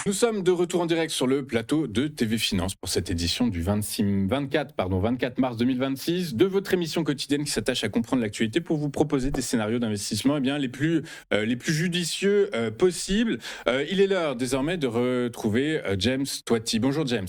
Nous sommes de retour en direct sur le plateau de TV Finance pour cette édition du 24 mars 2026 de votre émission quotidienne qui s'attache à comprendre l'actualité pour vous proposer des scénarios d'investissement les plus judicieux possibles. Il est l'heure désormais de retrouver James Toiti. Bonjour James.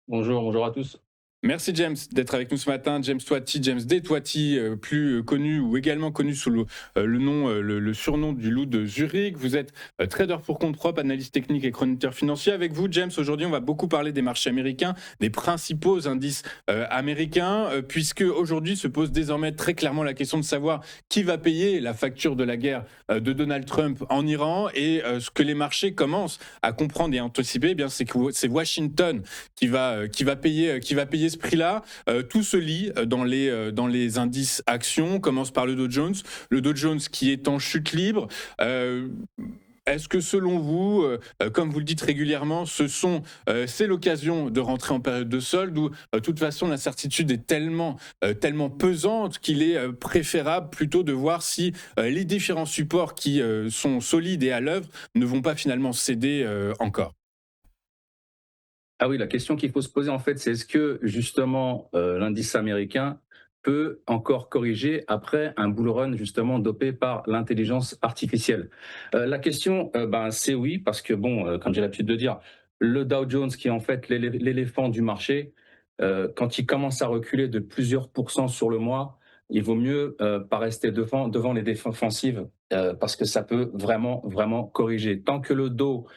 Bonjour à tous. Merci James d'être avec nous ce matin. James Toiti, James D. Toiti, plus connu ou également connu sous le surnom du loup de Zurich. Vous êtes trader pour compte propre, analyste technique et chroniqueur financier. Avec vous, James, aujourd'hui, on va beaucoup parler des marchés américains, des principaux indices américains, puisque aujourd'hui se pose désormais très clairement la question de savoir qui va payer la facture de la guerre de Donald Trump en Iran. Et ce que les marchés commencent à comprendre et à anticiper, c'est que c'est Washington qui va payer ce prix-là. Tout se lit dans les indices actions. On commence par le Dow Jones. Le Dow Jones qui est en chute libre. Est-ce que selon vous, comme vous le dites régulièrement, c'est l'occasion de rentrer en période de solde où, de toute façon, l'incertitude est tellement pesante qu'il est préférable plutôt de voir si les différents supports qui sont solides et à l'œuvre ne vont pas finalement céder encore? Ah oui, la question qu'il faut se poser en fait, c'est est-ce que justement l'indice américain peut encore corriger après un bull run justement dopé par l'intelligence artificielle? La question, c'est oui, parce que comme j'ai l'habitude de dire, le Dow Jones qui est en fait l'éléphant du marché, quand il commence à reculer de plusieurs pourcents sur le mois, il vaut mieux pas rester devant les défensives parce que ça peut vraiment corriger. Tant que le Dow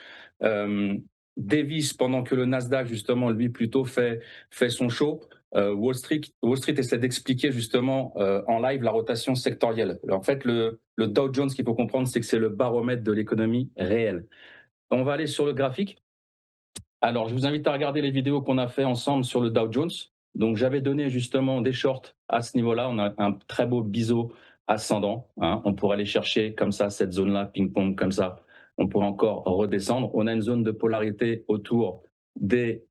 euh, dévisse pendant que le Nasdaq, justement, lui, plutôt fait son show. Wall Street essaie d'expliquer justement en live la rotation sectorielle. Alors, en fait, le Dow Jones, qu'il faut comprendre, c'est que c'est le baromètre de l'économie réelle. On va aller sur le graphique. Alors, je vous invite à regarder les vidéos qu'on a fait ensemble sur le Dow Jones. Donc, j'avais donné justement des shorts à ce niveau-là. On a un très beau biseau ascendant. On pourrait aller chercher comme ça, cette zone-là, ping-pong, comme ça. On pourrait encore redescendre. On a une zone de polarité autour des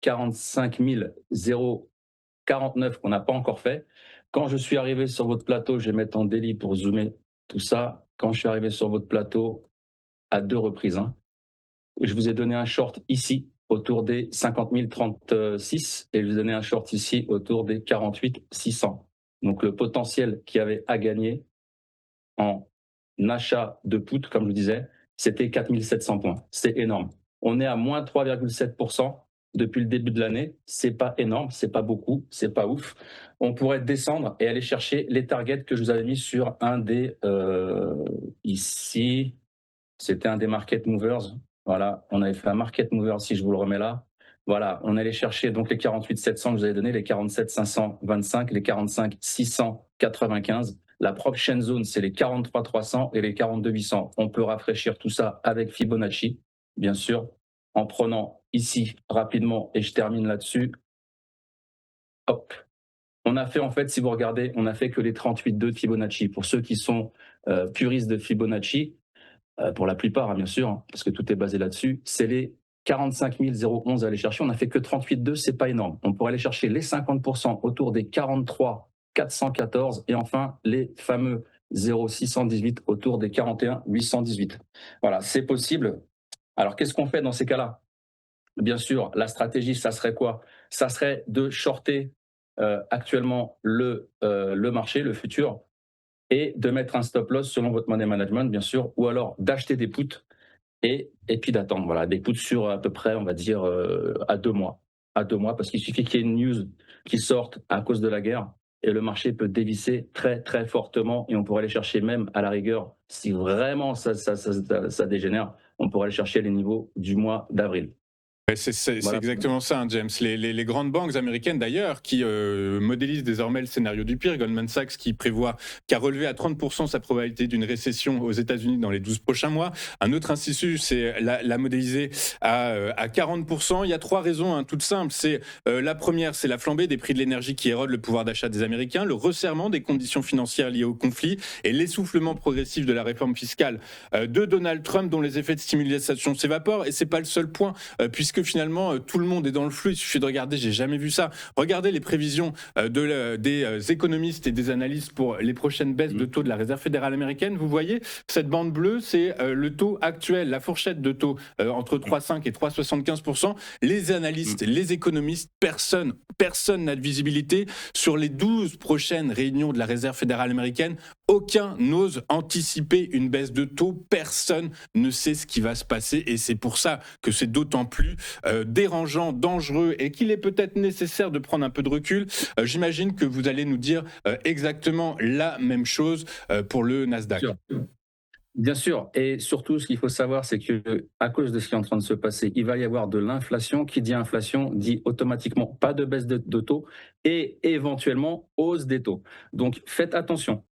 45 049 qu'on n'a pas encore fait. Quand je suis arrivé sur votre plateau, je vais mettre en daily pour zoomer tout ça. Quand je suis arrivé sur votre plateau, à 2 reprises, je vous ai donné un short ici autour des 50 036 et je vous ai donné un short ici autour des 48 600. Donc le potentiel qu'il y avait à gagner en achat de put, comme je vous disais, c'était 4 700 points. C'est énorme. On est à moins 3,7% depuis le début de l'année. C'est pas énorme, c'est pas beaucoup, c'est pas ouf. On pourrait descendre et aller chercher les targets que je vous avais mis sur un des ici. C'était un des market movers. Voilà, on avait fait un market mover, si je vous le remets là. Voilà, on allait chercher donc les 48 700 que je vous avais donné, les 47 525, les 45 695. La prochaine zone, c'est les 43 300 et les 42 800. On peut rafraîchir tout ça avec Fibonacci, bien sûr, en prenant ici rapidement, et je termine là-dessus. Hop. On a fait, en fait, si vous regardez, on a fait que les 38,2 de Fibonacci. Pour ceux qui sont puristes de Fibonacci, pour la plupart, bien sûr, parce que tout est basé là-dessus, c'est les 45 011 à aller chercher. On n'a fait que 38,2, c'est pas énorme. On pourrait aller chercher les 50% autour des 43 414 et enfin les fameux 0,618 autour des 41 818. Voilà, c'est possible. Alors, qu'est-ce qu'on fait dans ces cas-là? Bien sûr, la stratégie, ça serait quoi? Ça serait de shorter actuellement le marché, le futur, et de mettre un stop loss selon votre money management, bien sûr, ou alors d'acheter des puts et puis d'attendre. Voilà, des puts sur à peu près, on va dire, à 2 mois. À 2 mois, parce qu'il suffit qu'il y ait une news qui sorte à cause de la guerre et le marché peut dévisser très fortement et on pourrait aller chercher même à la rigueur, si vraiment ça dégénère, on pourrait aller chercher les niveaux du mois d'avril. C'est Voilà. exactement ça, James. Les grandes banques américaines, d'ailleurs, qui modélisent désormais le scénario du pire. Goldman Sachs qui a relevé à 30% sa probabilité d'une récession aux États-Unis dans les 12 prochains mois. Un autre institut l'a modélisé à 40%. Il y a 3 raisons toutes simples. La première, c'est la flambée des prix de l'énergie qui érode le pouvoir d'achat des Américains, le resserrement des conditions financières liées au conflit et l'essoufflement progressif de la réforme fiscale de Donald Trump, dont les effets de stimulation s'évaporent. Et c'est pas le seul point, puisque puisque finalement tout le monde est dans le flou. Il suffit de regarder, j'ai jamais vu ça. Regardez les prévisions des économistes et des analystes pour les prochaines baisses de taux de la Réserve fédérale américaine. Vous voyez, cette bande bleue, c'est le taux actuel, la fourchette de taux entre 3,5 et 3,75%. Les analystes, les économistes, personne n'a de visibilité sur les 12 prochaines réunions de la Réserve fédérale américaine. Aucun n'ose anticiper une baisse de taux. Personne ne sait ce qui va se passer et c'est pour ça que c'est d'autant plus dérangeant, dangereux et qu'il est peut-être nécessaire de prendre un peu de recul. J'imagine que vous allez nous dire exactement la même chose pour le Nasdaq. Bien sûr, et surtout, ce qu'il faut savoir, c'est que à cause de ce qui est en train de se passer, il va y avoir de l'inflation. Qui dit inflation dit automatiquement pas de baisse de taux et éventuellement hausse des taux. Donc, faites attention.